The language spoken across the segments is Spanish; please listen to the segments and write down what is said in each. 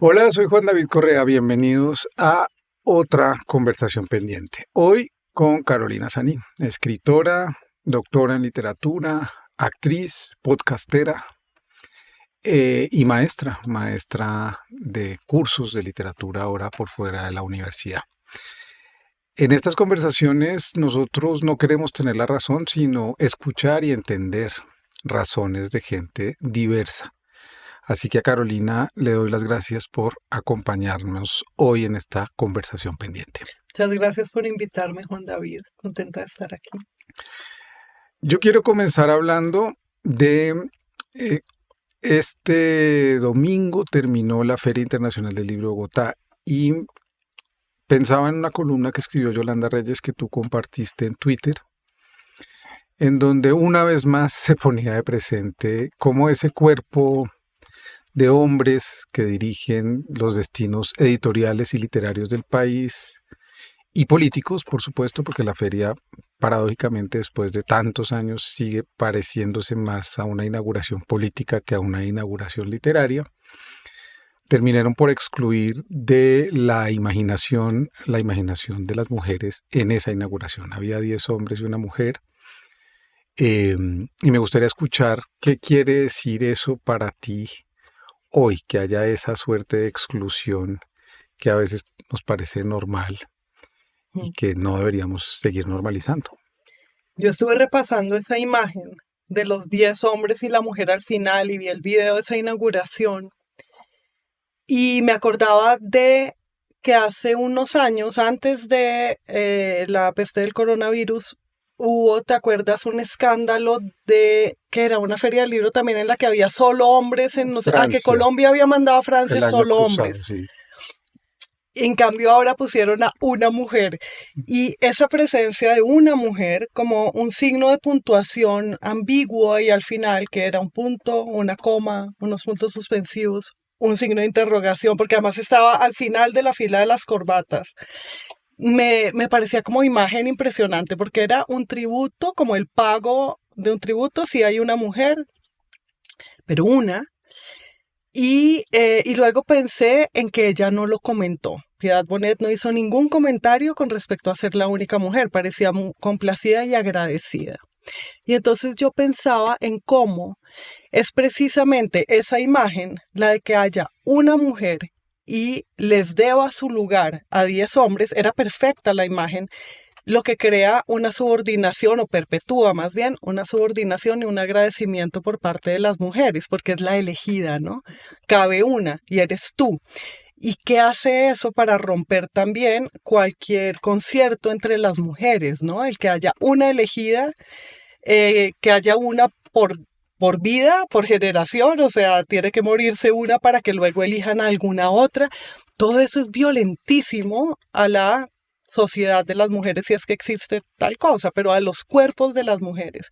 Hola, soy Juan David Correa. Bienvenidos a otra conversación pendiente. Hoy con Carolina Sanín, escritora, doctora en literatura, actriz, podcastera y maestra de cursos de literatura ahora por fuera de la universidad. En estas conversaciones nosotros no queremos tener la razón, sino escuchar y entender razones de gente diversa. Así que a Carolina le doy las gracias por acompañarnos hoy en esta conversación pendiente. Muchas gracias por invitarme, Juan David. Contenta de estar aquí. Yo quiero comenzar hablando de este domingo terminó la Feria Internacional del Libro de Bogotá y pensaba en una columna que escribió Yolanda Reyes que tú compartiste en Twitter, en donde una vez más se ponía de presente cómo ese cuerpo de hombres que dirigen los destinos editoriales y literarios del país y políticos, por supuesto, porque la feria, paradójicamente, después de tantos años, sigue pareciéndose más a una inauguración política que a una inauguración literaria, terminaron por excluir de la imaginación de las mujeres en esa inauguración. Había 10 hombres y una mujer. Y me gustaría escuchar qué quiere decir eso para ti hoy, que haya esa suerte de exclusión que a veces nos parece normal y que no deberíamos seguir normalizando. Yo estuve repasando esa imagen de los 10 hombres y la mujer al final y vi el video de esa inauguración y me acordaba de que hace unos años, antes de la peste del coronavirus, hubo, ¿te acuerdas? Un escándalo de que era una feria del libro también en la que había solo hombres, no sé, que Colombia había mandado a Francia solo hombres. Sí. En cambio ahora pusieron a una mujer y esa presencia de una mujer como un signo de puntuación ambiguo y al final que era un punto, una coma, unos puntos suspensivos, un signo de interrogación porque además estaba al final de la fila de las corbatas. Me parecía como imagen impresionante porque era un tributo, como el pago de un tributo si hay una mujer, pero una. Y luego pensé en que ella no lo comentó. Piedad Bonet no hizo ningún comentario con respecto a ser la única mujer. Parecía muy complacida y agradecida. Y entonces yo pensaba en cómo es precisamente esa imagen, la de que haya una mujer y les deba su lugar a 10 hombres. Era perfecta la imagen, lo que crea una subordinación o perpetúa más bien una subordinación y un agradecimiento por parte de las mujeres, porque es la elegida, ¿no? Cabe una y eres tú. ¿Y qué hace eso para romper también cualquier concierto entre las mujeres, ¿no? El que haya una elegida, que haya una por vida, por generación, o sea, tiene que morirse una para que luego elijan a alguna otra. Todo eso es violentísimo a la sociedad de las mujeres, si es que existe tal cosa, pero a los cuerpos de las mujeres.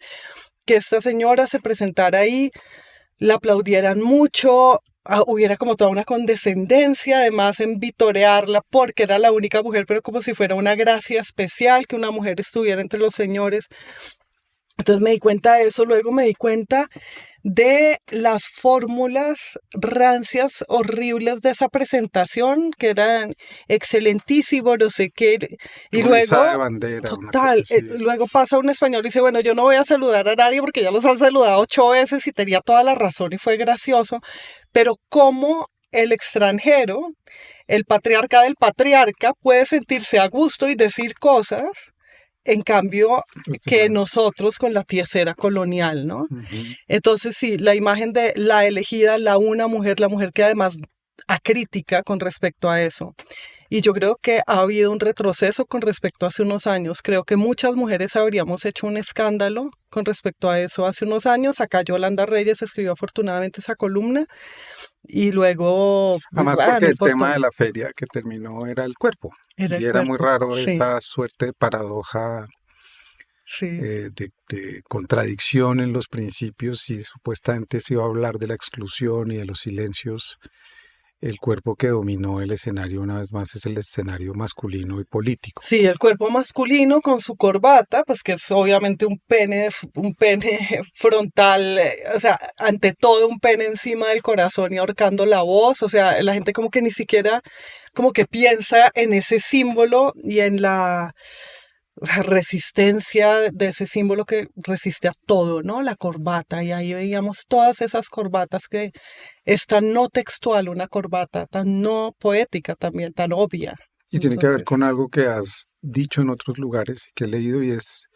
Que esta señora se presentara ahí, la aplaudieran mucho, hubiera como toda una condescendencia, además en vitorearla porque era la única mujer, pero como si fuera una gracia especial que una mujer estuviera entre los señores. Entonces me di cuenta de eso, luego me di cuenta de las fórmulas rancias, horribles de esa presentación, que eran excelentísimo, no sé qué, y luego, de bandera, total, luego pasa un español y dice, bueno, yo no voy a saludar a nadie porque ya los han saludado 8 veces y tenía toda la razón y fue gracioso, pero cómo el extranjero, el patriarca del patriarca, puede sentirse a gusto y decir cosas en cambio que nosotros con la tiesera colonial, ¿no? Entonces sí, la imagen de la elegida, la mujer que además acrítica con respecto a eso. Y yo creo que ha habido un retroceso con respecto a hace unos años. Creo que muchas mujeres habríamos hecho un escándalo con respecto a eso hace unos años. Acá Yolanda Reyes escribió afortunadamente esa columna. Y luego... Además porque el tema de la feria que terminó era el cuerpo. Era muy raro esa suerte de paradoja, de contradicción en los principios y supuestamente se iba a hablar de la exclusión y de los silencios el cuerpo que dominó el escenario una vez más es el escenario masculino y político. Sí, el cuerpo masculino con su corbata, pues que es obviamente un pene frontal, o sea, ante todo un pene encima del corazón y ahorcando la voz, o sea, la gente como que ni siquiera como que piensa en ese símbolo y en la resistencia de ese símbolo que resiste a todo, ¿no? La corbata, y ahí veíamos todas esas corbatas que es tan no textual, una corbata, tan no poética también, tan obvia. Y tiene que ver Entonces, con algo que has dicho en otros lugares que he leído y es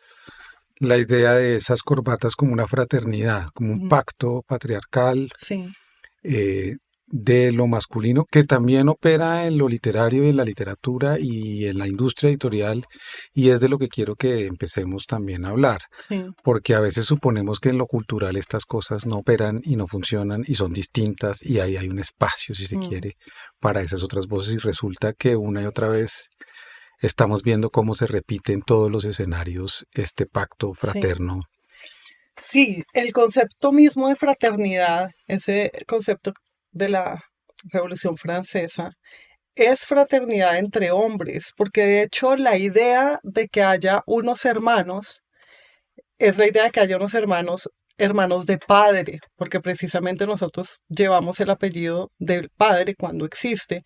la idea de esas corbatas como una fraternidad, como un mm, pacto patriarcal sí, eh, de lo masculino que también opera en lo literario y en la literatura y en la industria editorial y es de lo que quiero que empecemos también a hablar, sí, porque a veces suponemos que en lo cultural estas cosas no operan y no funcionan y son distintas y ahí hay un espacio, si se mm, quiere, para esas otras voces y resulta que una y otra vez estamos viendo cómo se repite en todos los escenarios este pacto sí. fraterno. Sí, el concepto mismo de fraternidad, ese concepto de la Revolución Francesa, es fraternidad entre hombres, porque de hecho la idea de que haya unos hermanos es la idea de que haya unos hermanos, hermanos de padre, porque precisamente nosotros llevamos el apellido del padre cuando existe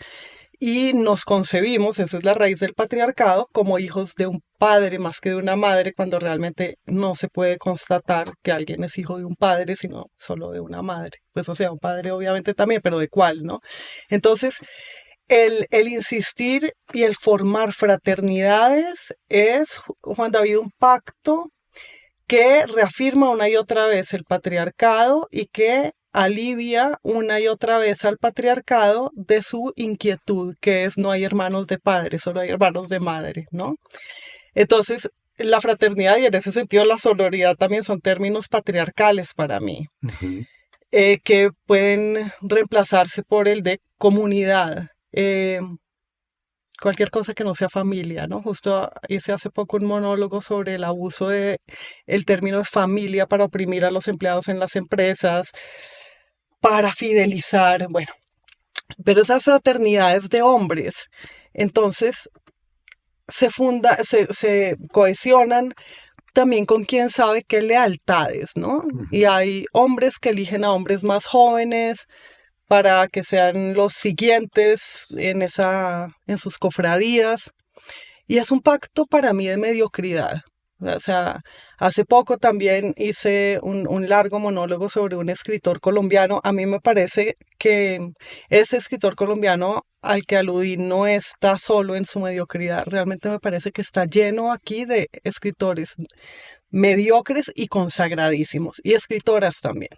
y nos concebimos, esa es la raíz del patriarcado, como hijos de un padre más que de una madre, cuando realmente no se puede constatar que alguien es hijo de un padre, sino solo de una madre. Pues o sea, un padre obviamente también, pero ¿de cuál, no? Entonces, el insistir y el formar fraternidades es, Juan David, un pacto que reafirma una y otra vez el patriarcado y que alivia una y otra vez al patriarcado de su inquietud, que es no hay hermanos de padre, solo hay hermanos de madre, ¿no? Entonces, la fraternidad y en ese sentido la sororidad también son términos patriarcales para mí, Ujú. que pueden reemplazarse por el de comunidad. Cualquier cosa que no sea familia, ¿no? Justo hice hace poco un monólogo sobre el abuso de el término de familia para oprimir a los empleados en las empresas, para fidelizar, bueno, pero esas fraternidades de hombres, entonces se cohesionan también con quién sabe qué lealtades, ¿no? Y Ujú. hay hombres que eligen a hombres más jóvenes para que sean los siguientes en sus cofradías. Y es un pacto para mí de mediocridad. O sea, hace poco también hice un largo monólogo sobre un escritor colombiano. A mí me parece que ese escritor colombiano al que aludí no está solo en su mediocridad. Realmente me parece que está lleno aquí de escritores mediocres y consagradísimos, y escritoras también.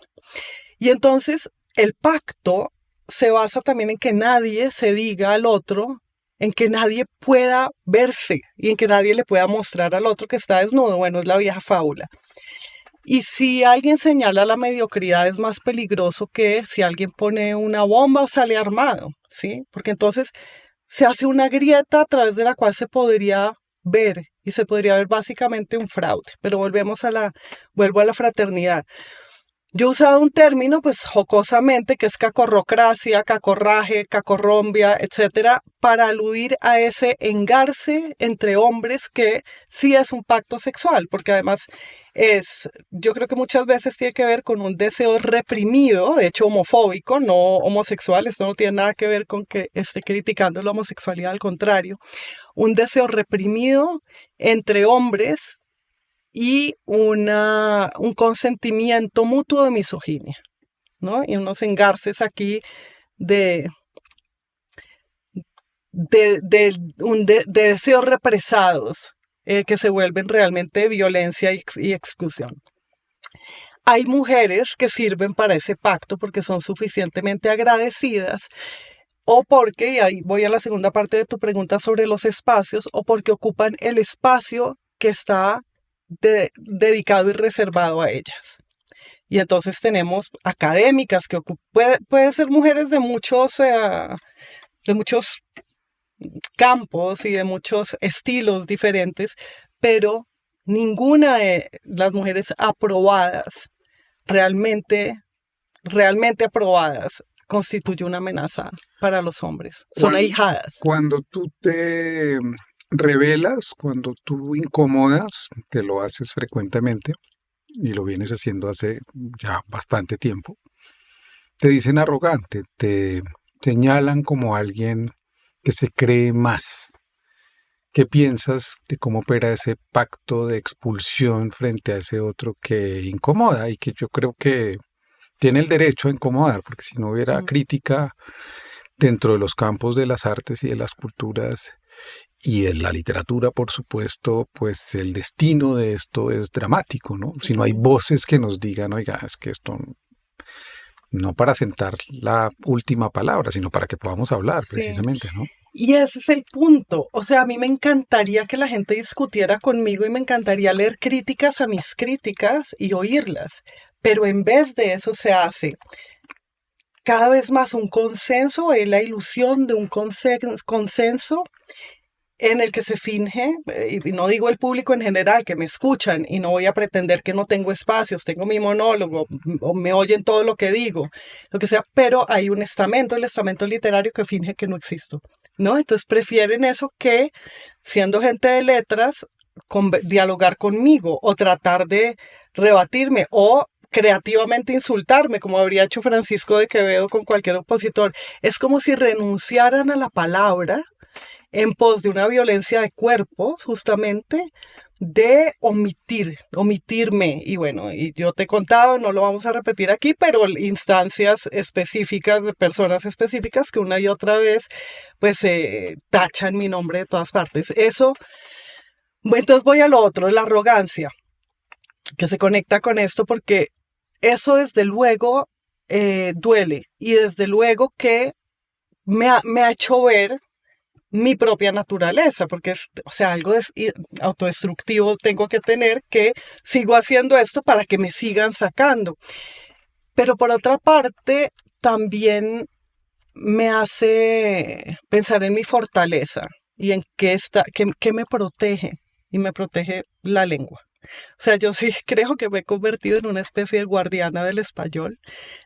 Y entonces el pacto se basa también en que nadie se diga al otro, en que nadie pueda verse y en que nadie le pueda mostrar al otro que está desnudo. Bueno, es la vieja fábula. Y si alguien señala la mediocridad es más peligroso que si alguien pone una bomba o sale armado, ¿sí? Porque entonces se hace una grieta a través de la cual se podría ver y se podría ver básicamente un fraude. Pero vuelvo a la fraternidad. Yo he usado un término, pues jocosamente, que es cacorrocracia, cacorraje, cacorrombia, etcétera, para aludir a ese engarce entre hombres que sí es un pacto sexual, porque además yo creo que muchas veces tiene que ver con un deseo reprimido, de hecho homofóbico, no homosexual, esto no tiene nada que ver con que esté criticando la homosexualidad, al contrario, un deseo reprimido entre hombres y un consentimiento mutuo de misoginia, ¿no? Y unos engarces aquí de, de deseos represados que se vuelven realmente violencia y exclusión. Hay mujeres que sirven para ese pacto porque son suficientemente agradecidas o porque, y ahí voy a la segunda parte de tu pregunta sobre los espacios, o porque ocupan el espacio que está dedicado y reservado a ellas. Y entonces tenemos académicas que pueden ser mujeres de muchos campos y de muchos estilos diferentes, pero ninguna de las mujeres aprobadas, realmente, realmente aprobadas, constituye una amenaza para los hombres. Son ahijadas. Cuando tú te revelas, cuando tú incomodas, que lo haces frecuentemente y lo vienes haciendo hace ya bastante tiempo, te dicen arrogante, te señalan como alguien que se cree más. ¿Qué piensas de cómo opera ese pacto de expulsión frente a ese otro que incomoda y que yo creo que tiene el derecho a incomodar? Porque si no hubiera crítica dentro de los campos de las artes y de las culturas y de la literatura, por supuesto, pues el destino de esto es dramático, ¿no? Si no hay voces que nos digan, oiga, es que esto no para sentar la última palabra, sino para que podamos hablar, precisamente, ¿no? Y ese es el punto. O sea, a mí me encantaría que la gente discutiera conmigo y me encantaría leer críticas a mis críticas y oírlas. Pero en vez de eso se hace cada vez más un consenso, la ilusión de un consenso en el que se finge, y no digo el público en general, que me escuchan y no voy a pretender que no tengo espacios, tengo mi monólogo, o me oyen todo lo que digo, lo que sea, pero hay un estamento, el estamento literario que finge que no existo, ¿no? Entonces prefieren eso que, siendo gente de letras, dialogar conmigo o tratar de rebatirme o creativamente insultarme, como habría hecho Francisco de Quevedo con cualquier opositor. Es como si renunciaran a la palabra en pos de una violencia de cuerpos, justamente, de omitirme. Y bueno, y yo te he contado, no lo vamos a repetir aquí, pero instancias específicas de personas específicas que una y otra vez, pues, tachan mi nombre de todas partes. Eso, entonces voy a lo otro, la arrogancia, que se conecta con esto, porque eso desde luego duele, y desde luego que me ha hecho ver mi propia naturaleza, porque es, o sea, algo autodestructivo tengo que tener, que sigo haciendo esto para que me sigan sacando. Pero por otra parte, también me hace pensar en mi fortaleza y en qué me protege, y me protege la lengua. O sea, yo sí creo que me he convertido en una especie de guardiana del español,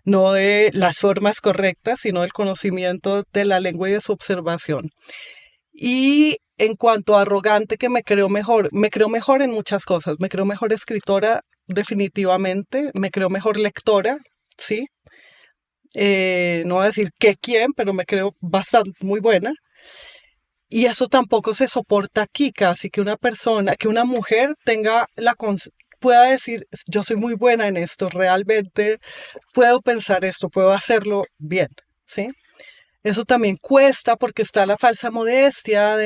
no de las formas correctas, sino del conocimiento de la lengua y de su observación. Y en cuanto a arrogante, que me creo mejor en muchas cosas. Me creo mejor escritora, definitivamente. Me creo mejor lectora, sí. No voy a decir quién, pero me creo bastante muy buena. Y eso tampoco se soporta aquí, casi que una mujer pueda decir, yo soy muy buena en esto, realmente puedo pensar esto, puedo hacerlo bien, ¿sí? Eso también cuesta porque está la falsa modestia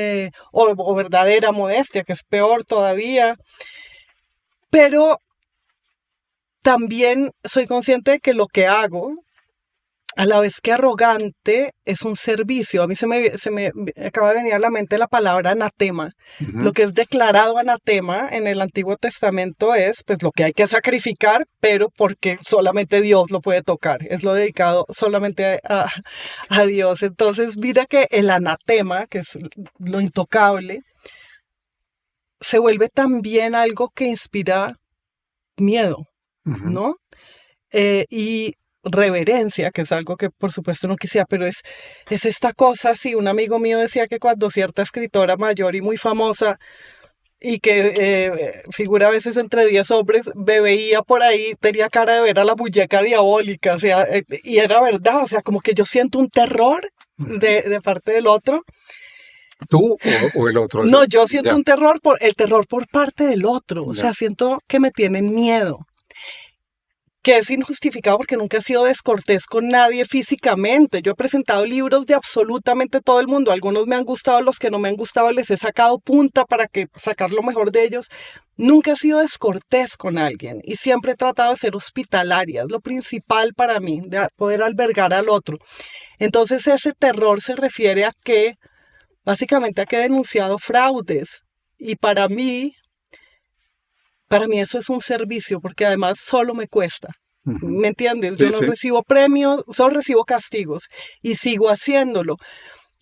o verdadera modestia, que es peor todavía. Pero también soy consciente de que lo que hago, a la vez que arrogante, es un servicio. A mí se me acaba de venir a la mente la palabra anatema. Uh-huh. Lo que es declarado anatema en el Antiguo Testamento es pues lo que hay que sacrificar, pero porque solamente Dios lo puede tocar. Es lo dedicado solamente a Dios. Entonces mira que el anatema, que es lo intocable, se vuelve también algo que inspira miedo, uh-huh. ¿no? Y reverencia, que es algo que por supuesto no quisiera, pero es esta cosa, sí, un amigo mío decía que cuando cierta escritora mayor y muy famosa y que figura a veces entre 10 hombres, me veía por ahí, tenía cara de ver a la muñeca diabólica, o sea, y era verdad, o sea, como que yo siento un terror de parte del otro. ¿Tú o el otro? No, yo siento el terror por parte del otro, o sea, siento que me tienen miedo. Que es injustificado porque nunca he sido descortés con nadie físicamente. Yo he presentado libros de absolutamente todo el mundo. Algunos me han gustado, los que no me han gustado les he sacado punta para sacar lo mejor de ellos. Nunca he sido descortés con alguien y siempre he tratado de ser hospitalaria. Es lo principal para mí, de poder albergar al otro. Entonces ese terror se refiere a que, básicamente a que he denunciado fraudes. Y para mí eso es un servicio, porque además solo me cuesta. Uh-huh. ¿Me entiendes? Yo no recibo premios, solo recibo castigos. Y sigo haciéndolo.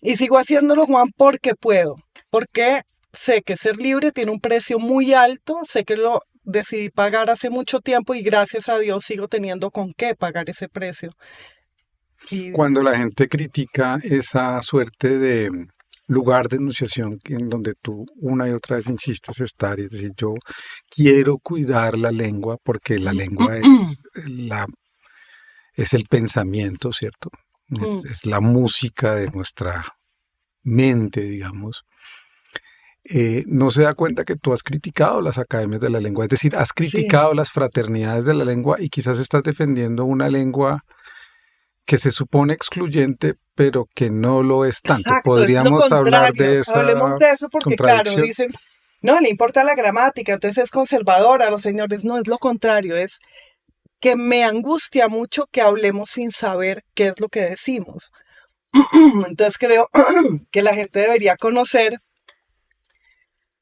Y sigo haciéndolo, Juan, porque puedo. Porque sé que ser libre tiene un precio muy alto. Sé que lo decidí pagar hace mucho tiempo y gracias a Dios sigo teniendo con qué pagar ese precio. Y Cuando la gente critica esa suerte de lugar de enunciación en donde tú una y otra vez insistes estar, y es decir, yo quiero cuidar la lengua porque la lengua es el pensamiento, ¿cierto? Es la música de nuestra mente, digamos. No se da cuenta que tú has criticado las academias de la lengua, es decir, has sí, criticado las fraternidades de la lengua y quizás estás defendiendo una lengua que se supone excluyente, pero que no lo es tanto. exacto, es lo ¿Podríamos hablar contrario. de esa Hablemos de eso porque, claro, contradicción? dicen, no le importa la gramática, entonces es conservadora a los señores. No, es lo contrario, es que me angustia mucho que hablemos sin saber qué es lo que decimos. Entonces creo que la gente debería conocer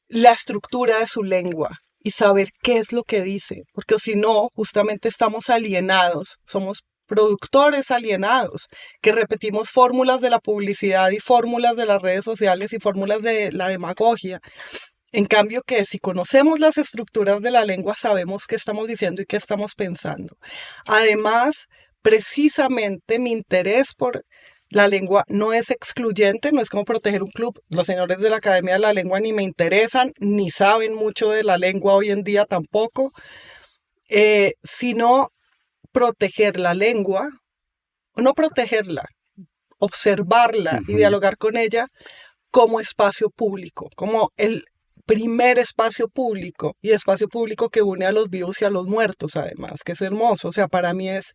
la estructura de su lengua y saber qué es lo que dice, porque si no, justamente estamos alienados, somos productores alienados, que repetimos fórmulas de la publicidad y fórmulas de las redes sociales y fórmulas de la demagogia. En cambio, que si conocemos las estructuras de la lengua, sabemos qué estamos diciendo y qué estamos pensando. Además, precisamente mi interés por la lengua no es excluyente, no es como proteger un club. Los señores de la Academia de la Lengua ni me interesan, ni saben mucho de la lengua hoy en día tampoco, sino proteger la lengua, no protegerla, observarla y Ujú. dialogar con ella como espacio público, como el primer espacio público que une a los vivos y a los muertos, además, que es hermoso. O sea, para mí es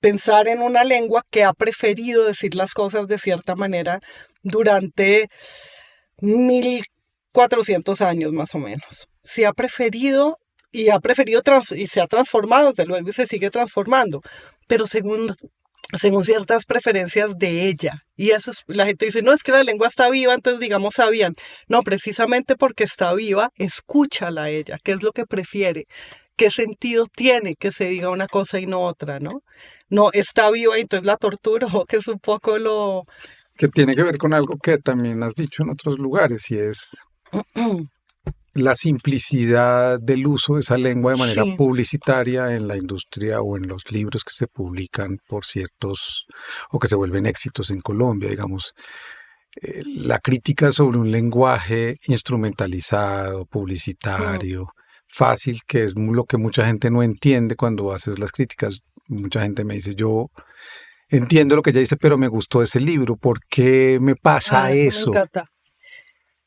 pensar en una lengua que ha preferido decir las cosas de cierta manera durante 1400 años más o menos. Sí ha preferido y se ha transformado, desde luego, y se sigue transformando, pero según ciertas preferencias de ella. Y eso es, la gente dice, no, es que la lengua está viva, entonces digamos sabían. No, precisamente porque está viva, escúchala a ella, qué es lo que prefiere, qué sentido tiene que se diga una cosa y no otra, ¿no? No, está viva y entonces la torturo, que es un poco lo... Que tiene que ver con algo que también has dicho en otros lugares y es la simplicidad del uso de esa lengua de manera Sí, publicitaria en la industria o en los libros que se publican por ciertos o que se vuelven éxitos en Colombia, digamos. La crítica sobre un lenguaje instrumentalizado, publicitario, fácil, que es lo que mucha gente no entiende cuando haces las críticas. Mucha gente me dice, yo entiendo lo que ella dice, pero me gustó ese libro. ¿Por qué me pasa eso me eso? encanta.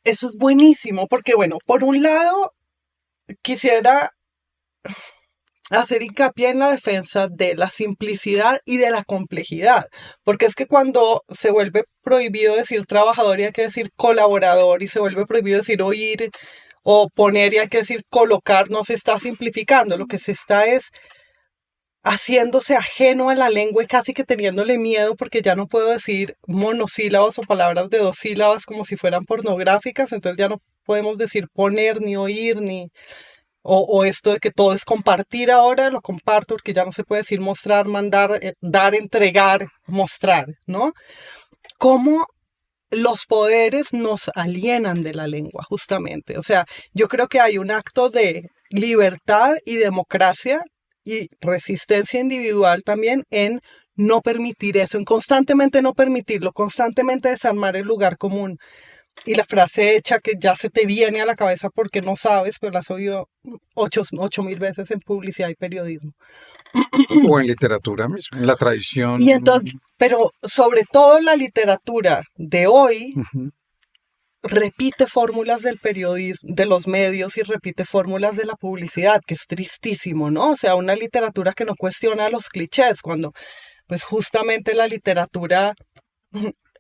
Eso es buenísimo, porque bueno, por un lado, quisiera hacer hincapié en la defensa de la simplicidad y de la complejidad, porque es que cuando se vuelve prohibido decir trabajador y hay que decir colaborador y se vuelve prohibido decir oír o poner y hay que decir colocar, no se está simplificando, lo que se está es haciéndose ajeno a la lengua y casi que teniéndole miedo porque ya no puedo decir monosílabos o palabras de dos sílabas como si fueran pornográficas, entonces ya no podemos decir poner ni oír ni o esto de que todo es compartir ahora, lo comparto porque ya no se puede decir mostrar, mandar, dar, entregar, mostrar, ¿no? ¿Cómo los poderes nos alienan de la lengua, justamente? O sea, yo creo que hay un acto de libertad y democracia y resistencia individual también en no permitir eso, en constantemente no permitirlo, constantemente desarmar el lugar común. Y la frase hecha que ya se te viene a la cabeza porque no sabes, pero la has oído 8.000 veces en publicidad y periodismo. O en literatura misma, en la tradición. Y entonces, pero sobre todo la literatura de hoy Ujú. repite fórmulas del periodismo, de los medios y repite fórmulas de la publicidad, que es tristísimo, ¿no? O sea, una literatura que no cuestiona los clichés, cuando pues justamente la literatura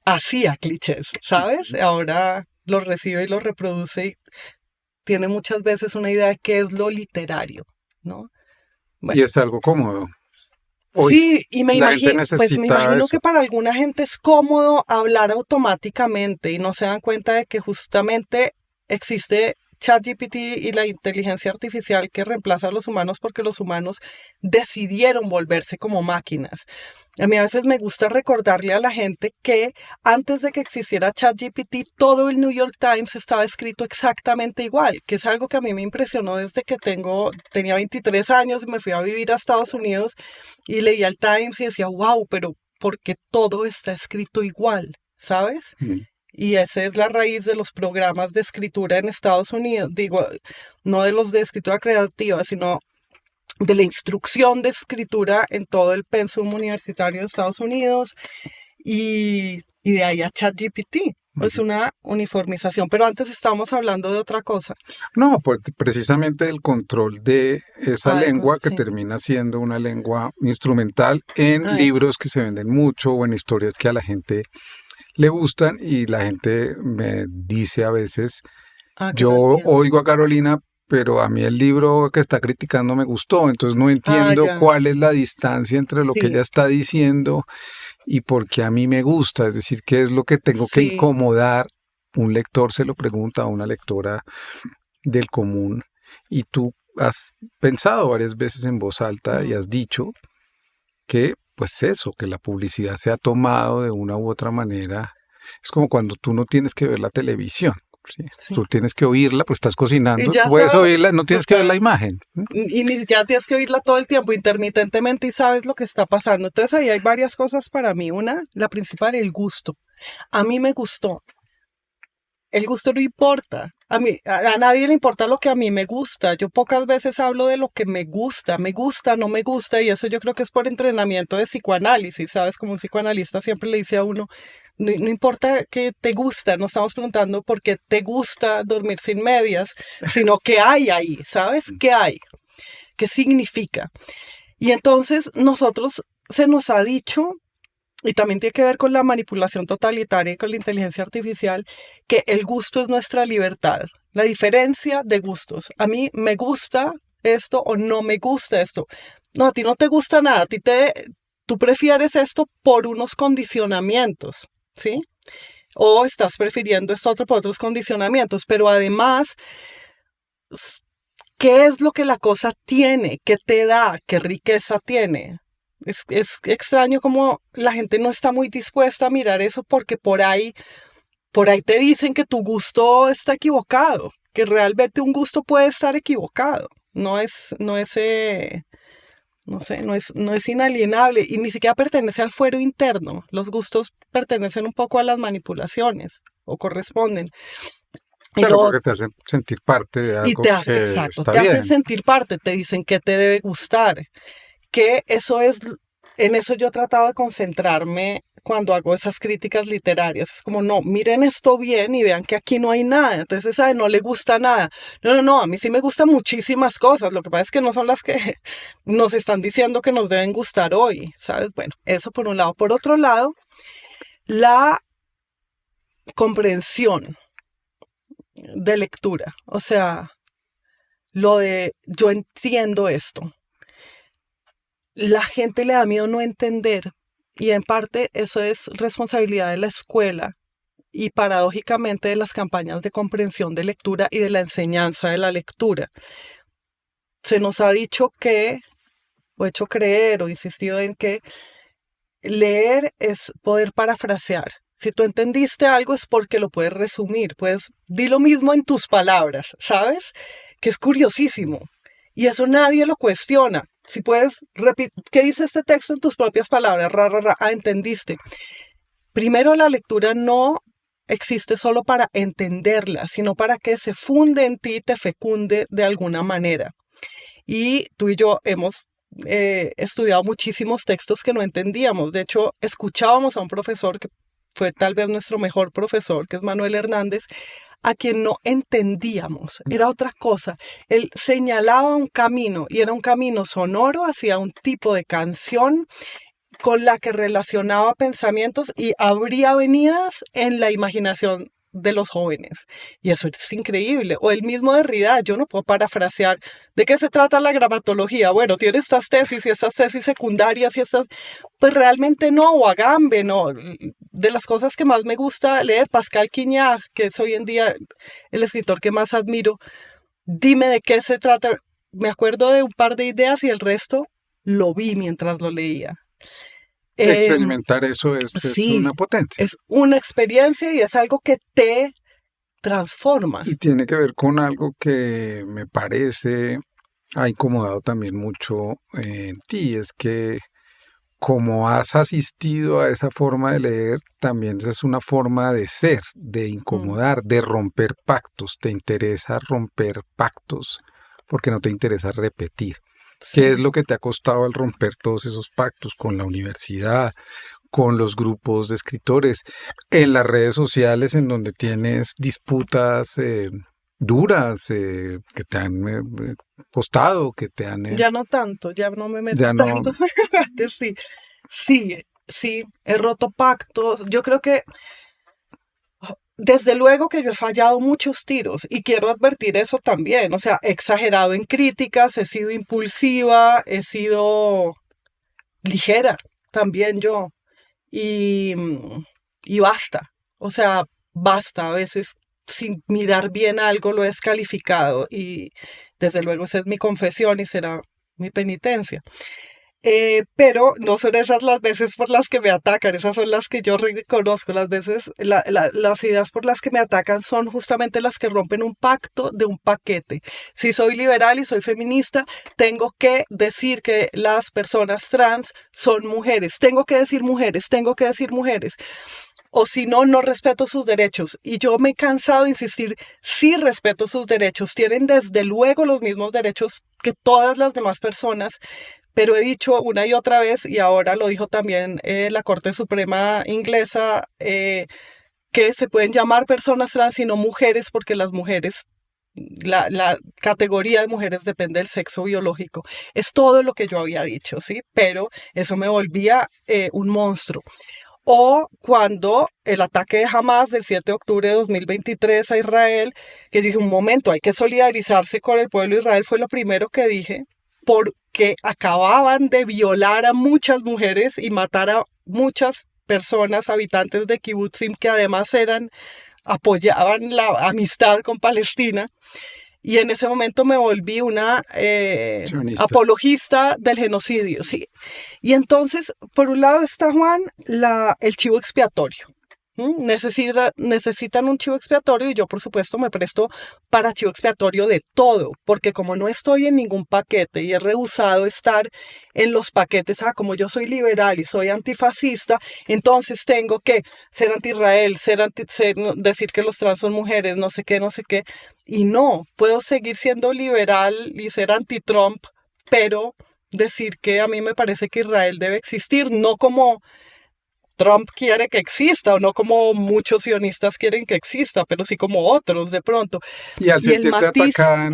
hacía clichés, ¿sabes? Ahora los recibe y los reproduce y tiene muchas veces una idea de qué es lo literario, ¿no? Y Bueno, es algo cómodo. Hoy sí, y la gente pues me necesita imagino eso. que para alguna gente es cómodo hablar automáticamente y no se dan cuenta de que justamente existe ChatGPT y la inteligencia artificial que reemplaza a los humanos porque los humanos decidieron volverse como máquinas. A mí a veces me gusta recordarle a la gente que antes de que existiera ChatGPT, todo el New York Times estaba escrito exactamente igual, que es algo que a mí me impresionó desde que tenía 23 años y me fui a vivir a Estados Unidos y leía el Times y decía, wow, pero porque todo está escrito igual, ¿sabes? Y esa es la raíz de los programas de escritura en Estados Unidos. Digo, no de los de escritura creativa, sino de la instrucción de escritura en todo el pensum universitario de Estados Unidos. Y de ahí a ChatGPT. Es una uniformización, pero antes estábamos hablando de otra cosa. No, pues precisamente el control de esa lengua que sí. termina siendo una lengua instrumental en libros que se venden mucho o en historias que a la gente le gustan, y la gente me dice a veces, yo oigo a Carolina, pero a mí el libro que está criticando me gustó, entonces no entiendo cuál es la distancia entre lo que ella está diciendo y por qué a mí me gusta, es decir, qué es lo que tengo que incomodar. Un lector se lo pregunta a una lectora del común, y tú has pensado varias veces en voz alta y has dicho que, pues eso, que la publicidad se ha tomado de una u otra manera. Es como cuando tú no tienes que ver la televisión. ¿Sí? Tú tienes que oírla, pues estás cocinando, tú puedes oírla, no tienes que ver la imagen. Y ni siquiera tienes que oírla todo el tiempo, intermitentemente, y sabes lo que está pasando. Entonces ahí hay varias cosas para mí. Una, la principal, el gusto. A mí me gustó. El gusto no importa. A nadie le importa lo que a mí me gusta. Yo pocas veces hablo de lo que me gusta, no me gusta, y eso yo creo que es por entrenamiento de psicoanálisis, ¿sabes? Como un psicoanalista siempre le dice a uno, no importa qué te gusta, no estamos preguntando por qué te gusta dormir sin medias, sino qué hay ahí, ¿sabes? ¿Qué hay? ¿Qué significa? Y entonces se nos ha dicho, y también tiene que ver con la manipulación totalitaria y con la inteligencia artificial, que el gusto es nuestra libertad. La diferencia de gustos. A mí me gusta esto o no me gusta esto. No, a ti no te gusta nada. Tú prefieres esto por unos condicionamientos, ¿sí? O estás prefiriendo esto otro por otros condicionamientos. Pero además, ¿qué es lo que la cosa tiene? ¿Qué te da? ¿Qué riqueza tiene? Es extraño como la gente no está muy dispuesta a mirar eso, porque por ahí te dicen que tu gusto está equivocado, que realmente un gusto puede estar equivocado. No es inalienable, y ni siquiera pertenece al fuero interno. Los gustos pertenecen un poco a las manipulaciones o corresponden. Claro, porque te hacen sentir parte de algo que está bien. Te hacen sentir parte, te dicen que te debe gustar. Que en eso yo he tratado de concentrarme cuando hago esas críticas literarias. Es como, no, miren esto bien y vean que aquí no hay nada. Entonces, no le gusta nada. No, a mí sí me gustan muchísimas cosas. Lo que pasa es que no son las que nos están diciendo que nos deben gustar hoy, ¿sabes? Bueno, eso por un lado. Por otro lado, la comprensión de lectura. O sea, lo de yo entiendo esto. La gente le da miedo no entender, y en parte eso es responsabilidad de la escuela y paradójicamente de las campañas de comprensión de lectura y de la enseñanza de la lectura. Se nos ha dicho o hecho creer o insistido en que leer es poder parafrasear. Si tú entendiste algo es porque lo puedes resumir, di lo mismo en tus palabras, ¿sabes? Que es curiosísimo. Y eso nadie lo cuestiona. Si puedes repetir, ¿qué dice este texto en tus propias palabras? Entendiste. Primero, la lectura no existe solo para entenderla, sino para que se funde en ti y te fecunde de alguna manera. Y tú y yo hemos estudiado muchísimos textos que no entendíamos. De hecho, escuchábamos a un profesor que fue tal vez nuestro mejor profesor, que es Manuel Hernández, a quien no entendíamos, era otra cosa. Él señalaba un camino, y era un camino sonoro hacia un tipo de canción con la que relacionaba pensamientos y abría avenidas en la imaginación de los jóvenes. Y eso es increíble. O el mismo Derrida, yo no puedo parafrasear. ¿De qué se trata la gramatología? Bueno, tiene estas tesis y estas tesis secundarias y estas... Pues realmente no, o Agamben, no. De las cosas que más me gusta leer, Pascal Quignard, que es hoy en día el escritor que más admiro, dime de qué se trata. Me acuerdo de un par de ideas y el resto lo vi mientras lo leía. Experimentar eso es una potencia. Es una experiencia y es algo que te transforma. Y tiene que ver con algo que me parece ha incomodado también mucho en ti, es que como has asistido a esa forma de leer, también esa es una forma de ser, de incomodar, de romper pactos. Te interesa romper pactos porque no te interesa repetir. ¿Qué es Sí. lo que te ha costado al romper todos esos pactos con la universidad, con los grupos de escritores, en las redes sociales en donde tienes disputas duras que te han costado, que te han... Ya no tanto, ya no me meto ya no... tanto. Antes sí. Sí, sí, he roto pactos. Yo creo que desde luego que yo he fallado muchos tiros y quiero advertir eso también. O sea, he exagerado en críticas, he sido impulsiva, he sido ligera también yo. Y, y basta. O sea, basta. A veces sin mirar bien algo lo he descalificado y desde luego esa es mi confesión y será mi penitencia. Pero no son esas las veces por las que me atacan, esas son las que yo reconozco. Las veces, las ideas por las que me atacan son justamente las que rompen un pacto de un paquete. Si soy liberal y soy feminista, tengo que decir que las personas trans son mujeres. Tengo que decir mujeres, tengo que decir mujeres. O si no, no respeto sus derechos. Y yo me he cansado de insistir, sí respeto sus derechos. Tienen desde luego los mismos derechos que todas las demás personas. Pero he dicho una y otra vez, y ahora lo dijo también la Corte Suprema inglesa, que se pueden llamar personas trans y no mujeres, porque las mujeres, la categoría de mujeres depende del sexo biológico. Es todo lo que yo había dicho, ¿sí? Pero eso me volvía un monstruo. O cuando el ataque de Hamas del 7 de octubre de 2023 a Israel, que dije, un momento, hay que solidarizarse con el pueblo de Israel, fue lo primero que dije, porque acababan de violar a muchas mujeres y matar a muchas personas, habitantes de Kibbutzim, que además apoyaban la amistad con Palestina. Y en ese momento me volví una apologista del genocidio, sí. Y entonces, por un lado está Juan, el chivo expiatorio. Necesitan un chivo expiatorio y yo, por supuesto, me presto para chivo expiatorio de todo, porque como no estoy en ningún paquete y he rehusado estar en los paquetes, como yo soy liberal y soy antifascista, entonces tengo que ser anti-Israel, decir que los trans son mujeres, no sé qué, no sé qué. Y no, puedo seguir siendo liberal y ser anti-Trump, pero decir que a mí me parece que Israel debe existir, no como Trump quiere que exista, o no como muchos sionistas quieren que exista, pero sí como otros de pronto. Y al Y el sentirte matiz, atacada,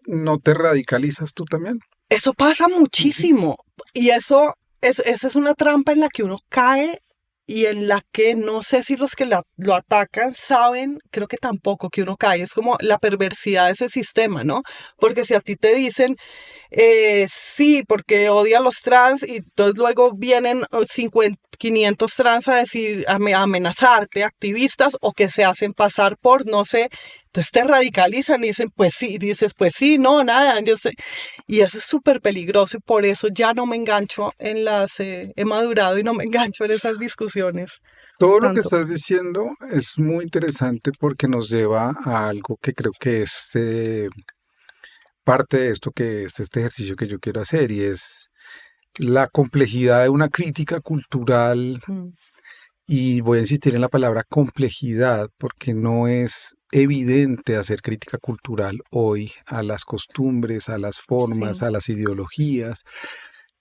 ¿no te radicalizas tú también? eso pasa muchísimo. Y esa es una trampa en la que uno cae y en la que no sé si los que lo atacan saben, creo que tampoco que uno cae. Es como la perversidad de ese sistema, ¿no? Porque si a ti te dicen, sí, porque odia a los trans y entonces luego vienen 500 trans a decir, a amenazarte, activistas, o que se hacen pasar por, no sé, entonces te radicalizan y dicen, pues sí, y dices, pues sí, no, nada, yo sé. Y eso es súper peligroso y por eso ya no me engancho he madurado y no me engancho en esas discusiones Todo lo que tanto. estás diciendo es muy interesante porque nos lleva a algo que creo que es parte de esto que es este ejercicio que yo quiero hacer y es la complejidad de una crítica cultural. Y voy a insistir en la palabra complejidad porque no es evidente hacer crítica cultural hoy a las costumbres, a las formas, Sí. a las ideologías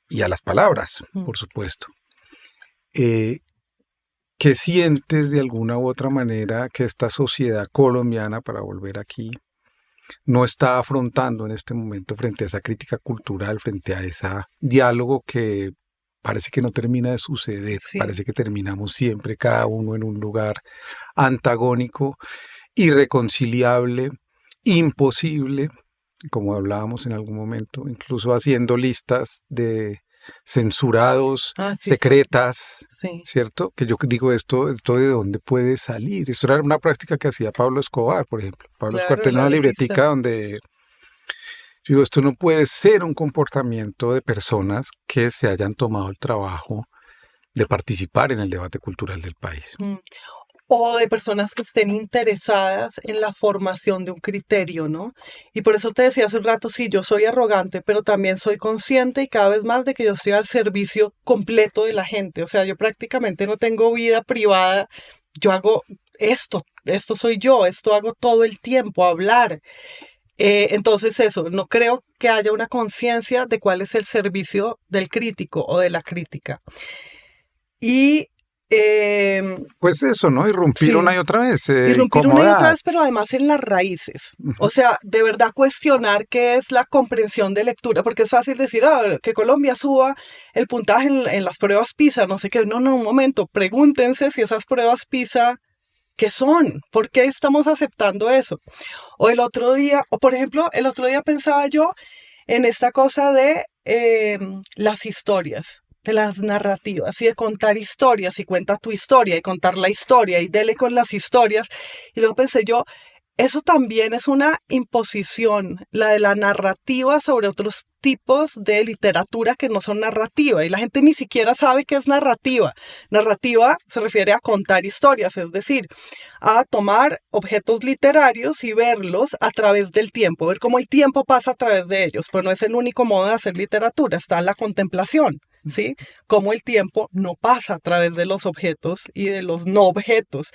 y a las palabras, por supuesto. ¿Qué sientes de alguna u otra manera que esta sociedad colombiana, para volver aquí, no está afrontando en este momento frente a esa crítica cultural, frente a ese diálogo que parece que no termina de suceder, Sí. parece que terminamos siempre cada uno en un lugar antagónico, irreconciliable, imposible, como hablábamos en algún momento, incluso haciendo listas de censurados, Sí, secretas, sí. ¿cierto? Que yo digo esto de dónde puede salir. Esto era una práctica que hacía Pablo Escobar, por ejemplo. Pablo Escobar Claro, tenía la una de libretica listas. donde yo digo, esto no puede ser un comportamiento de personas que se hayan tomado el trabajo de participar en el debate cultural del país. o de personas que estén interesadas en la formación de un criterio, ¿no? Y por eso te decía hace un rato, sí, yo soy arrogante, pero también soy consciente y cada vez más de que yo estoy al servicio completo de la gente. O sea, yo prácticamente no tengo vida privada. Yo hago esto soy yo, esto hago todo el tiempo, hablar. Entonces eso, no creo que haya una conciencia de cuál es el servicio del crítico o de la crítica. Y Pues eso, ¿no? Irrumpir una sí, y otra vez, irrumpir una y otra incomodar. vez, pero además en las raíces. O Ujú. sea, de verdad cuestionar qué es la comprensión de lectura, porque es fácil decir, que Colombia suba el puntaje en las pruebas PISA, no sé qué. No, no, un momento, pregúntense si esas pruebas PISA, ¿qué son? ¿Por qué estamos aceptando eso? O el otro día, o por ejemplo, el otro día pensaba yo en esta cosa de las historias, de las narrativas y de contar historias y cuenta tu historia y contar la historia y dele con las historias. Y luego pensé yo, eso también es una imposición, la de la narrativa sobre otros tipos de literatura que no son narrativa. Y la gente ni siquiera sabe qué es narrativa. Narrativa se refiere a contar historias, es decir, a tomar objetos literarios y verlos a través del tiempo, ver cómo el tiempo pasa a través de ellos. Pero no es el único modo de hacer literatura, está la contemplación. ¿Sí? Cómo el tiempo no pasa a través de los objetos y de los no objetos.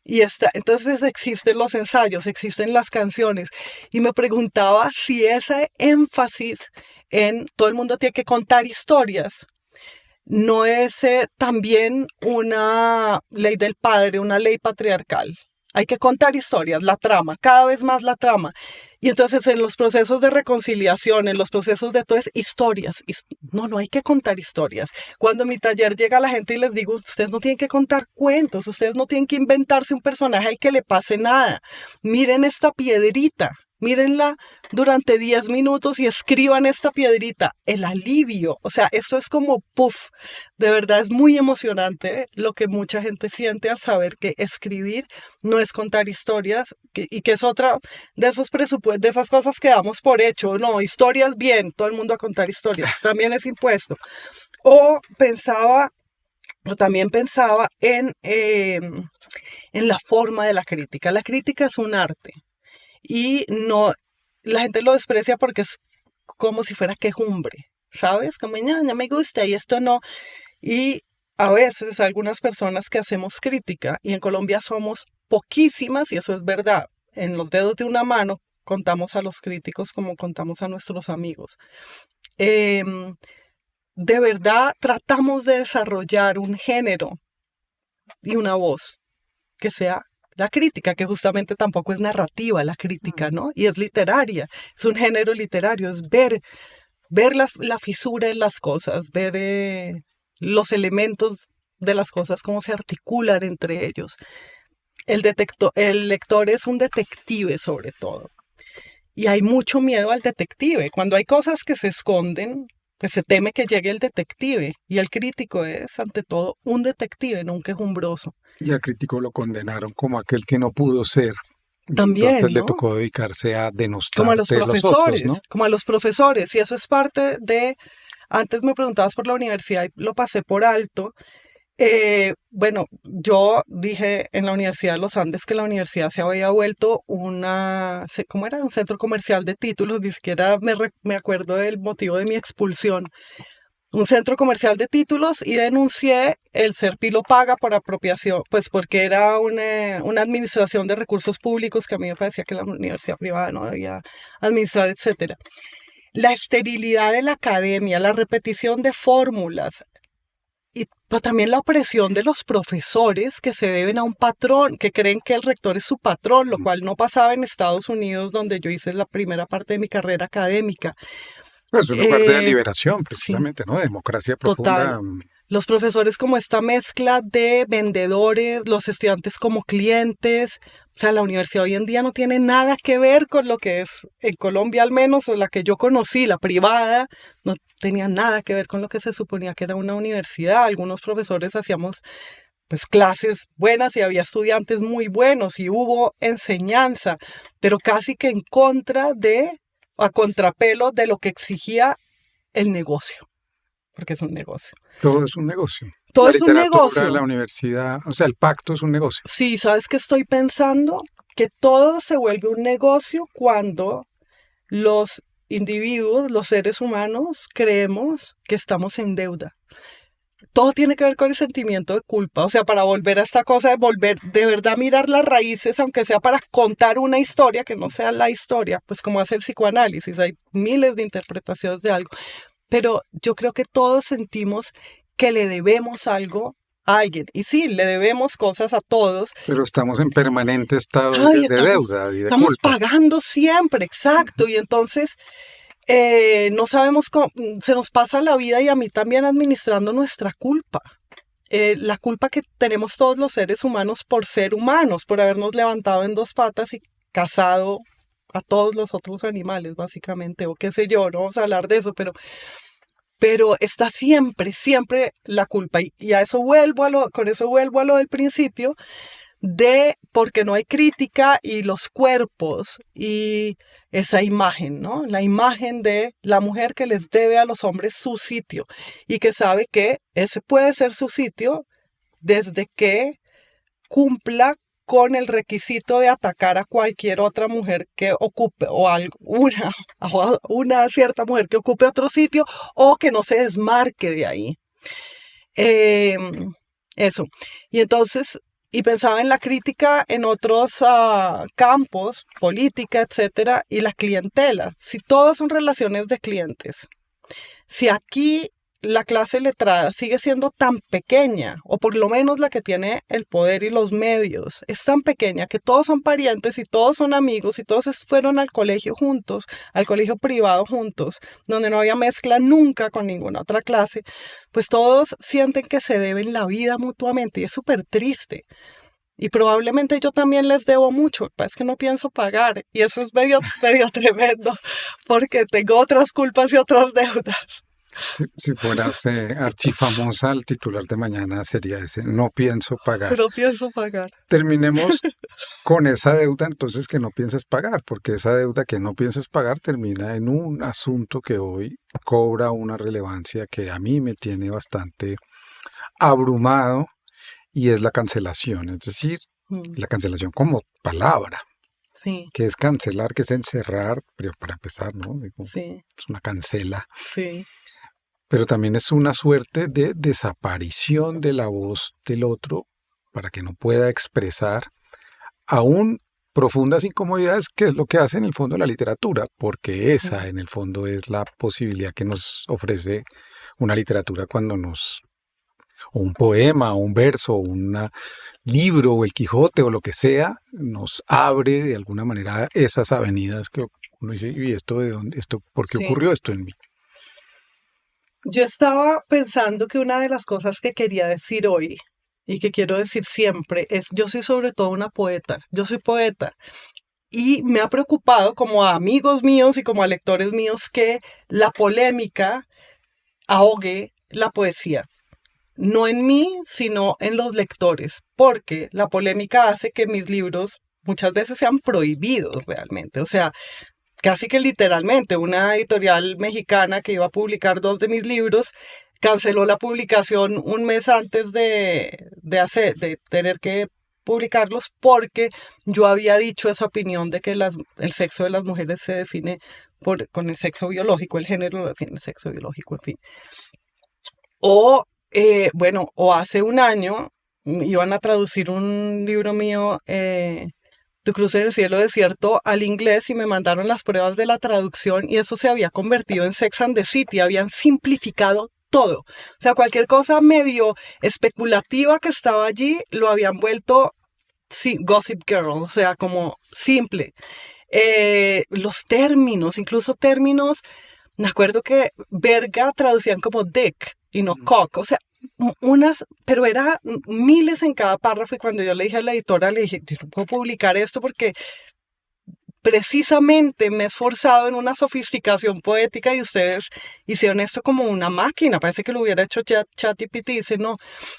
Y entonces existen los ensayos, existen las canciones. Y me preguntaba si ese énfasis en todo el mundo tiene que contar historias, no es también una ley del padre, una ley patriarcal. Hay que contar historias, la trama, cada vez más la trama. Y entonces en los procesos de reconciliación, en los procesos de todo es historias. No, no hay que contar historias. Cuando en mi taller llega la gente y les digo, ustedes no tienen que contar cuentos, ustedes no tienen que inventarse un personaje al que le pase nada. Miren esta piedrita. Mírenla durante 10 minutos y escriban esta piedrita. El alivio. O sea, esto es como puff. De verdad es muy emocionante lo que mucha gente siente al saber que escribir no es contar historias y que es otra de esos presupuestos, de esas cosas que damos por hecho. No, historias bien, todo el mundo a contar historias. También es impuesto. O también pensaba en la forma de la crítica. La crítica es un arte. Y no, la gente lo desprecia porque es como si fuera quejumbre, ¿sabes? Como, no, no me gusta y esto no. Y a veces algunas personas que hacemos crítica, y en Colombia somos poquísimas, y eso es verdad, en los dedos de una mano contamos a los críticos como contamos a nuestros amigos. De verdad tratamos de desarrollar un género y una voz que sea la crítica, que justamente tampoco es narrativa la crítica, ¿no? Y es literaria, es un género literario, es ver la fisura en las cosas, ver los elementos de las cosas, cómo se articulan entre ellos. El lector es un detective sobre todo. Y hay mucho miedo al detective. Cuando hay cosas que se esconden, pues se teme que llegue el detective. Y el crítico es, ante todo, un detective, no un quejumbroso. Y al crítico lo condenaron como aquel que no pudo ser. Entonces También, le ¿no? tocó dedicarse a Como a los denostarte los otros, ¿no? profesores, como a los profesores. Y eso es parte de, antes me preguntabas por la universidad y lo pasé por alto. Bueno, yo dije en la Universidad de los Andes que la universidad se había vuelto ¿cómo era? Un centro comercial de títulos, ni siquiera me acuerdo del motivo de mi expulsión. Un centro comercial de títulos y denuncié el Serpilo paga por apropiación, pues porque era una administración de recursos públicos que a mí me parecía que la universidad privada no debía administrar, etcétera. La esterilidad de la academia, la repetición de fórmulas, pero también la opresión de los profesores que se deben a un patrón, que creen que el rector es su patrón, lo cual no pasaba en Estados Unidos, donde yo hice la primera parte de mi carrera académica. Pues es un lugar de deliberación, Sí, precisamente, ¿no? De democracia total. profunda. Los profesores como esta mezcla de vendedores, los estudiantes como clientes. O sea, la universidad hoy en día no tiene nada que ver con lo que es en Colombia al menos, o la que yo conocí, la privada, no tenía nada que ver con lo que se suponía que era una universidad. Algunos profesores hacíamos pues clases buenas y había estudiantes muy buenos y hubo enseñanza, pero casi que en contra a contrapelo de lo que exigía el negocio. porque es un negocio. Todo es un negocio. Todo La es un literatura, negocio. la universidad, o sea, el pacto es un negocio. Sí, ¿sabes qué estoy pensando? Que todo se vuelve un negocio cuando los individuos, los seres humanos, creemos que estamos en deuda. Todo tiene que ver con el sentimiento de culpa, o sea, para volver a esta cosa de volver de verdad a mirar las raíces, aunque sea para contar una historia que no sea la historia, pues como hace el psicoanálisis, hay miles de interpretaciones de algo, pero yo creo que todos sentimos que le debemos algo a alguien, y sí, le debemos cosas a todos. Pero estamos en permanente estado Ay, de deuda y de estamos culpa. pagando siempre, exacto, y entonces no sabemos cómo, se nos pasa la vida y a mí también administrando nuestra culpa. La culpa que tenemos todos los seres humanos por ser humanos, por habernos levantado en dos patas y cazado a todos los otros animales, básicamente, o qué sé yo, no vamos a hablar de eso, pero está siempre, siempre la culpa. Y a eso con eso vuelvo a lo del principio, de porque no hay crítica y los cuerpos y esa imagen, ¿no? La imagen de la mujer que les debe a los hombres su sitio y que sabe que ese puede ser su sitio desde que cumpla con el requisito de atacar a cualquier otra mujer que ocupe, o una cierta mujer que ocupe otro sitio o que no se desmarque de ahí. Eso. Y entonces, y pensaba en la crítica en otros campos, política, etcétera, y la clientela. Si todas son relaciones de clientes, si aquí la clase letrada sigue siendo tan pequeña, o por lo menos la que tiene el poder y los medios, es tan pequeña que todos son parientes y todos son amigos y todos fueron al colegio juntos, al colegio privado juntos, donde no había mezcla nunca con ninguna otra clase, pues todos sienten que se deben la vida mutuamente y es súper triste. Y probablemente yo también les debo mucho, es que no pienso pagar y eso es medio tremendo porque tengo otras culpas y otras deudas. Si fueras archifamosa, el titular de mañana sería ese: no pienso pagar. No pienso pagar. Terminemos con esa deuda entonces que no piensas pagar, porque esa deuda que no piensas pagar termina en un asunto que hoy cobra una relevancia que a mí me tiene bastante abrumado, y es la cancelación, es decir, la cancelación como palabra. Sí. Que es cancelar, que es encerrar, pero para empezar, ¿no? Digo, sí. Es una cancela. Sí. Pero también es una suerte de desaparición de la voz del otro para que no pueda expresar aún profundas incomodidades, que es lo que hace en el fondo la literatura, porque esa en el fondo es la posibilidad que nos ofrece una literatura cuando o un poema, o un verso, o un libro, o el Quijote, o lo que sea, nos abre de alguna manera esas avenidas que uno dice: ¿y esto de dónde? ¿Por qué ocurrió esto en mí? Yo estaba pensando que una de las cosas que quería decir hoy y que quiero decir siempre es: yo soy sobre todo una poeta, yo soy poeta. Y me ha preocupado como a amigos míos y como a lectores míos que la polémica ahogue la poesía. No en mí, sino en los lectores, porque la polémica hace que mis libros muchas veces sean prohibidos realmente. O sea, casi que literalmente, una editorial mexicana que iba a publicar 2 de mis libros canceló la publicación un mes antes de tener que publicarlos, porque yo había dicho esa opinión de que el sexo de las mujeres se define con el sexo biológico, el género lo define el sexo biológico, en fin. O hace un año iban a traducir un libro mío, Tu cruce en el cielo desierto, al inglés, y me mandaron las pruebas de la traducción y eso se había convertido en Sex and the City, habían simplificado todo. O sea, cualquier cosa medio especulativa que estaba allí lo habían vuelto Gossip Girl, o sea, como simple. Los términos, incluso términos, me acuerdo que verga traducían como dick y no cock, o sea, pero era miles en cada párrafo, y cuando yo le dije a la editora, le dije: yo no puedo publicar esto porque precisamente me he esforzado en una sofisticación poética y ustedes hicieron esto como una máquina, parece que lo hubiera hecho ChatGPT. Dice, no,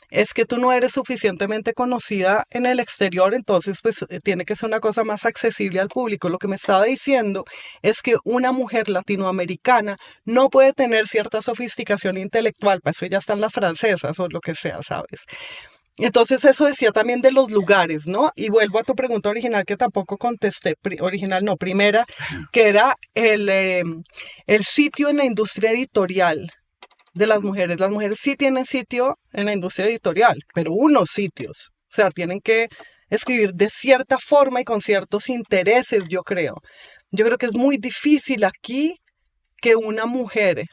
es que tú no eres suficientemente conocida en el exterior, entonces pues tiene que ser una cosa más accesible al público. Lo que me estaba diciendo es que una mujer latinoamericana no puede tener cierta sofisticación intelectual, para eso ya están las francesas o lo que sea, ¿sabes? Entonces eso decía también de los lugares, ¿no? Y vuelvo a tu pregunta original que tampoco contesté, primera, que era el sitio en la industria editorial de las mujeres. Las mujeres sí tienen sitio en la industria editorial, pero unos sitios. O sea, tienen que escribir de cierta forma y con ciertos intereses, yo creo. Yo creo que es muy difícil aquí que una mujer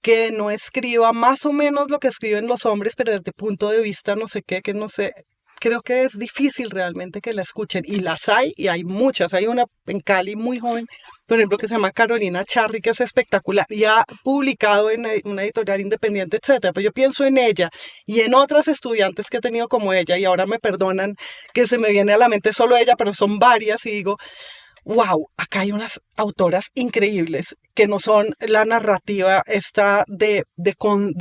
que no escriba más o menos lo que escriben los hombres, pero desde punto de vista no sé qué, que no sé, creo que es difícil realmente que la escuchen. Y las hay, y hay muchas. Hay una en Cali muy joven, por ejemplo, que se llama Carolina Charri, que es espectacular y ha publicado en una editorial independiente, etcétera. Pero yo pienso en ella y en otras estudiantes que he tenido como ella, y ahora me perdonan que se me viene a la mente solo ella, pero son varias, y digo, wow, acá hay unas autoras increíbles que no son la narrativa esta de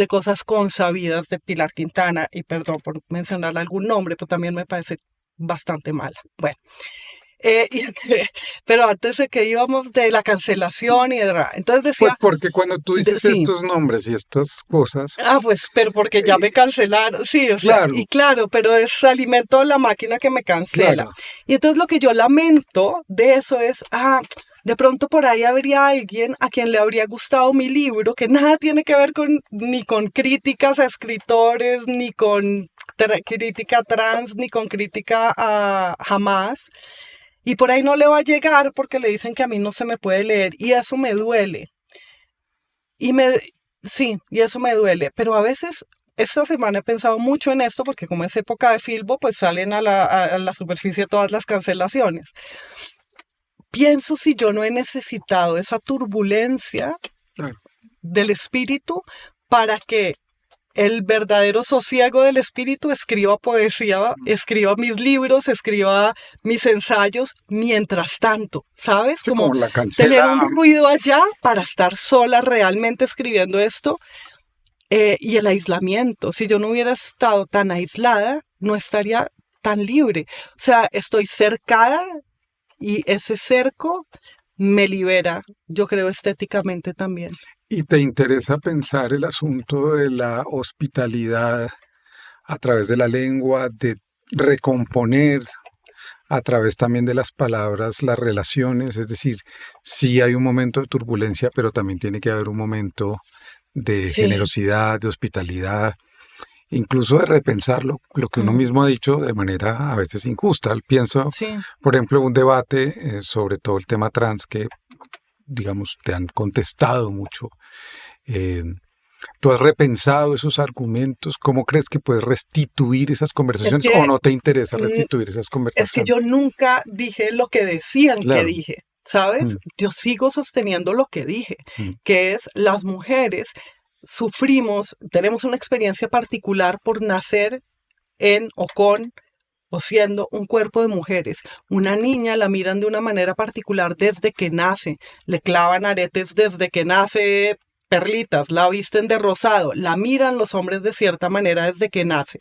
cosas consabidas de Pilar Quintana, y perdón por mencionar algún nombre, pero también me parece bastante mala. Bueno, pero antes de que íbamos de la cancelación y de... Entonces Pues decía... porque cuando tú dices sí. estos nombres y estas cosas... Pues, pero porque ya me cancelaron, sí, o sea, Claro. y claro, pero es alimento de la máquina que me cancela. Claro. Y entonces lo que yo lamento de eso es, de pronto por ahí habría alguien a quien le habría gustado mi libro, que nada tiene que ver ni con críticas a escritores, ni con crítica trans, ni con crítica a jamás. Y por ahí no le va a llegar porque le dicen que a mí no se me puede leer, y eso me duele. Sí, y eso me duele, pero a veces esta semana he pensado mucho en esto porque como es época de Filbo, pues salen a la superficie todas las cancelaciones. Pienso si yo no he necesitado esa turbulencia del espíritu para que el verdadero sosiego del espíritu escriba poesía, escriba mis libros, escriba mis ensayos, mientras tanto, ¿sabes? Sí, como la tener un ruido allá para estar sola realmente escribiendo esto. Y el aislamiento, si yo no hubiera estado tan aislada, no estaría tan libre. O sea, estoy cercada y ese cerco me libera, yo creo, estéticamente también. ¿Y te interesa pensar el asunto de la hospitalidad a través de la lengua, de recomponer a través también de las palabras, las relaciones? Es decir, sí hay un momento de turbulencia, pero también tiene que haber un momento de generosidad, de hospitalidad, incluso de repensar lo que uno mismo ha dicho de manera a veces injusta. Pienso, por ejemplo, un debate sobre todo el tema trans que, digamos, te han contestado mucho. ¿Tú has repensado esos argumentos? ¿Cómo crees que puedes restituir esas conversaciones o no te interesa restituir esas conversaciones? Es que yo nunca dije lo que decían que dije, ¿sabes? Yo sigo sosteniendo lo que dije, que es las mujeres sufrimos, tenemos una experiencia particular por nacer en o con o siendo un cuerpo de mujeres. Una niña la miran de una manera particular desde que nace, le clavan aretes desde que nace, perlitas, la visten de rosado, la miran los hombres de cierta manera desde que nace.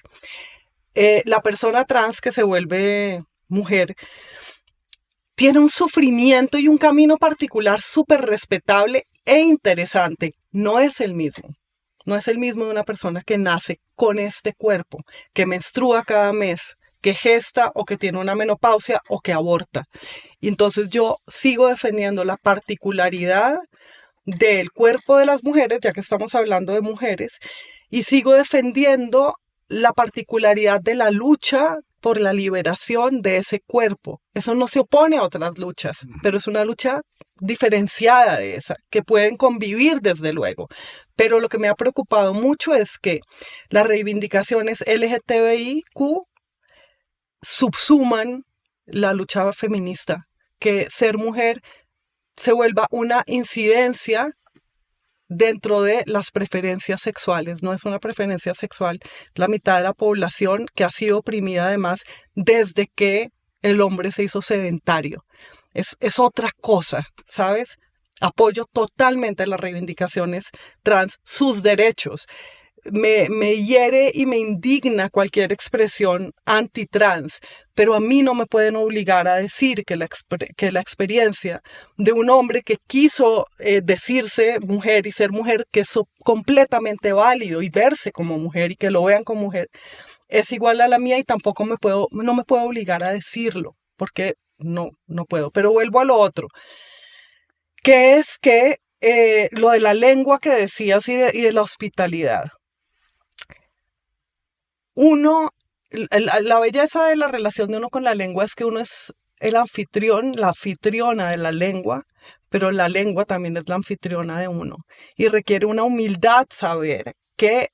La persona trans que se vuelve mujer tiene un sufrimiento y un camino particular súper respetable e interesante. No es el mismo. No es el mismo de una persona que nace con este cuerpo, que menstrua cada mes, que gesta o que tiene una menopausia o que aborta. Y entonces yo sigo defendiendo la particularidad del cuerpo de las mujeres, ya que estamos hablando de mujeres, y sigo defendiendo la particularidad de la lucha por la liberación de ese cuerpo. Eso no se opone a otras luchas, pero es una lucha diferenciada de esa, que pueden convivir desde luego. Pero lo que me ha preocupado mucho es que las reivindicaciones LGTBIQ subsuman la lucha feminista, que ser mujer se vuelva una incidencia dentro de las preferencias sexuales. No es una preferencia sexual, la mitad de la población que ha sido oprimida además desde que el hombre se hizo sedentario. es otra cosa, ¿sabes? Apoyo totalmente las reivindicaciones trans, sus derechos. Me hiere y me indigna cualquier expresión antitrans, pero a mí no me pueden obligar a decir que la experiencia de un hombre que quiso decirse mujer y ser mujer, que es completamente válido, y verse como mujer y que lo vean como mujer, es igual a la mía, y tampoco no me puedo obligar a decirlo, porque no puedo. Pero vuelvo a lo otro, que es que lo de la lengua que decías y de la hospitalidad. La belleza de la relación de uno con la lengua es que uno es el anfitrión, la anfitriona de la lengua, pero la lengua también es la anfitriona de uno. Y requiere una humildad saber que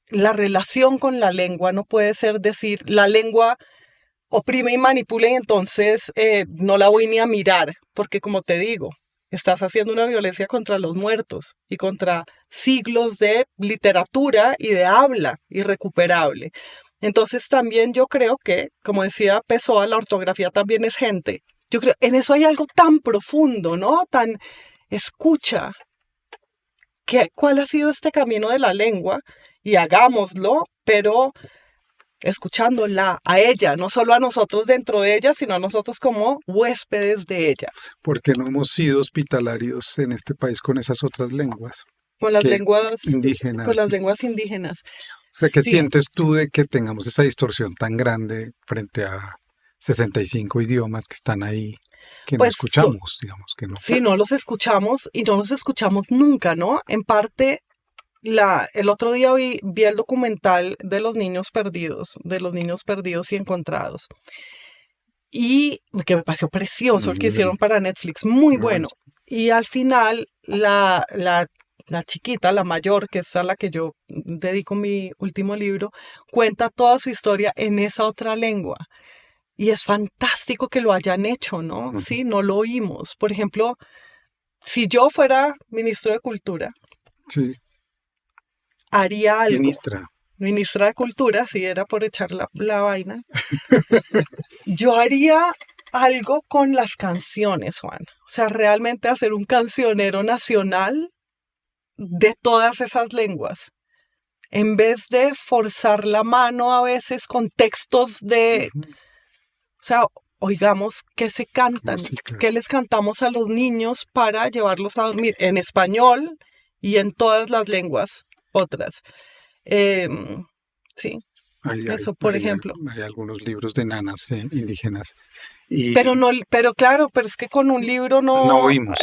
la relación con la lengua no puede ser decir, la lengua oprime y manipula y entonces no la voy ni a mirar, porque como te digo, estás haciendo una violencia contra los muertos y contra siglos de literatura y de habla irrecuperable. Entonces también yo creo que, como decía Pessoa, la ortografía también es gente. Yo creo, en eso hay algo tan profundo, ¿no? Tan escucha. ¿Cuál ha sido este camino de la lengua? Y hagámoslo, pero escuchándola a ella, no solo a nosotros dentro de ella, sino a nosotros como huéspedes de ella. Porque no hemos sido hospitalarios en este país con esas otras lenguas. Con las lenguas indígenas. Con las lenguas indígenas. O sea, ¿qué Sí. sientes tú de que tengamos esa distorsión tan grande frente a 65 idiomas que están ahí, que no Pues, escuchamos, digamos que no? Sí, no los escuchamos y no los escuchamos nunca, ¿no? En parte, el otro día vi el documental de los niños perdidos y encontrados. Y que me pareció precioso el que hicieron para Netflix, muy bueno. Y al final, la chiquita, la mayor, que es a la que yo dedico mi último libro, cuenta toda su historia en esa otra lengua. Y es fantástico que lo hayan hecho, ¿no? Sí, no lo oímos. Por ejemplo, si yo fuera ministro de Cultura, sí, haría algo. Ministra de Cultura, si era por echar la vaina. Yo haría algo con las canciones, Juan. O sea, realmente hacer un cancionero nacional de todas esas lenguas. En vez de forzar la mano a veces con textos de... O sea, oigamos qué se cantan, qué les cantamos a los niños para llevarlos a dormir en español y en todas las lenguas otras. Sí, eso, por ejemplo. Hay algunos libros de nanas indígenas. Pero es que con un libro no... No oímos.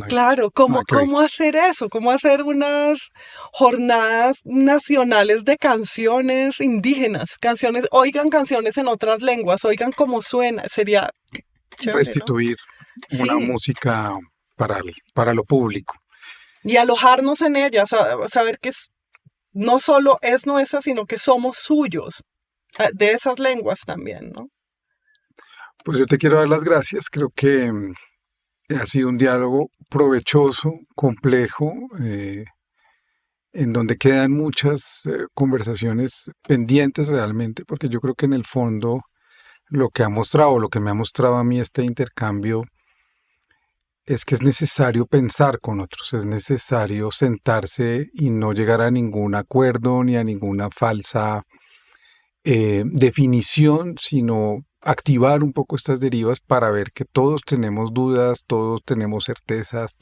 Claro, ¿cómo hacer eso? ¿Cómo hacer unas jornadas nacionales de canciones indígenas? Oigan canciones en otras lenguas, oigan cómo suena. Sería chévere, restituir, ¿no? Una música para lo público. Y alojarnos en ella, saber que no solo es nuestra, sino que somos suyos, de esas lenguas también, ¿no? Pues yo te quiero dar las gracias. Creo que ha sido un diálogo provechoso, complejo, en donde quedan muchas conversaciones pendientes realmente, porque yo creo que en el fondo lo que me ha mostrado a mí este intercambio es que es necesario pensar con otros, es necesario sentarse y no llegar a ningún acuerdo ni a ninguna falsa definición, sino activar un poco estas derivas para ver que todos tenemos dudas, todos tenemos certezas,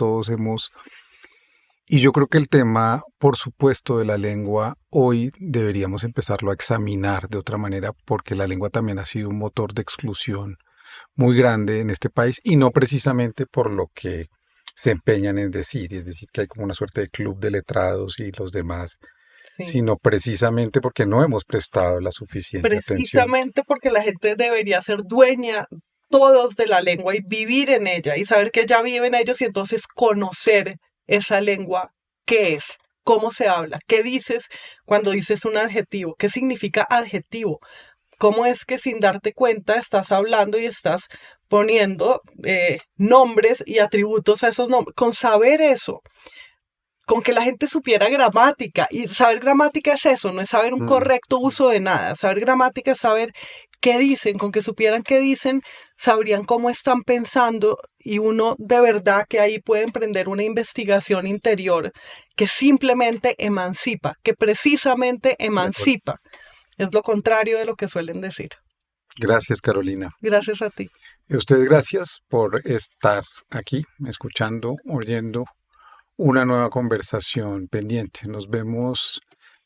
Y yo creo que el tema, por supuesto, de la lengua, hoy deberíamos empezarlo a examinar de otra manera, porque la lengua también ha sido un motor de exclusión muy grande en este país, y no precisamente por lo que se empeñan en decir, es decir, que hay como una suerte de club de letrados y los demás, sino precisamente porque no hemos prestado la suficiente atención. Precisamente porque la gente debería ser dueña todos de la lengua y vivir en ella y saber que ya viven ellos y entonces conocer esa lengua, qué es, cómo se habla, qué dices cuando dices un adjetivo, qué significa adjetivo, cómo es que sin darte cuenta estás hablando y estás poniendo nombres y atributos a esos nombres. Con saber eso, con que la gente supiera gramática, y saber gramática es eso, no es saber un correcto uso de nada, saber gramática es saber qué dicen, con que supieran qué dicen, sabrían cómo están pensando y uno de verdad que ahí puede emprender una investigación interior que simplemente emancipa, que precisamente De acuerdo. emancipa. Es lo contrario de lo que suelen decir. Gracias, Carolina. Gracias a ti. Y a ustedes gracias por estar aquí, escuchando, oyendo una nueva conversación pendiente. Nos vemos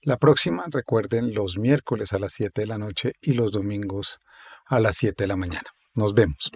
la próxima. Recuerden, los miércoles a las 7 de la noche y los domingos a las 7 de la mañana. Nos vemos.